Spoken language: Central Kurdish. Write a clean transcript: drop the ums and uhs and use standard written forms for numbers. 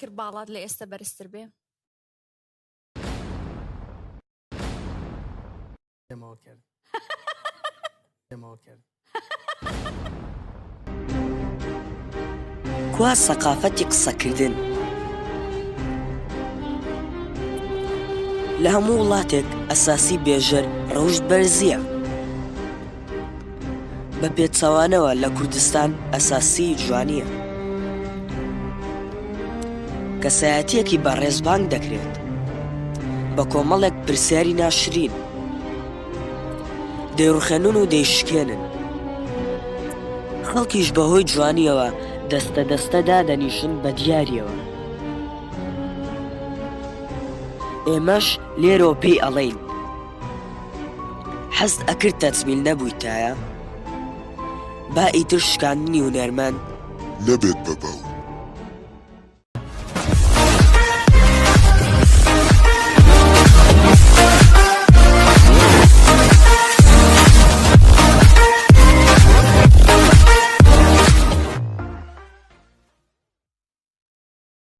کرد باڵات لە ئێستا بەرزتر بێ؟ کوا سەقافەتی قسەکردن لە هەموو وڵاتێک ئەساسی بێژەر ڕەوشت بەرزیە. بە پێچەوانەوە لە کوردستان ئەساسی جوانیە. کەسایەتیەکی بەڕێزبانگ دەکرێت بە کۆمەڵێک پرسیاری ناشرین دەیڕوخێنن و دەیشکێنن. خەڵکیش بەهۆی جوانیەوە دەستە دەستەدا دەنیشن بە دیاریەوە. ئێمەش لێرەوە پێی ئەڵێین حەست ئەکرد تەجمیل نەبوویتایە با ئیتر شکاندنی هونەرمەند نەبێت بە باو.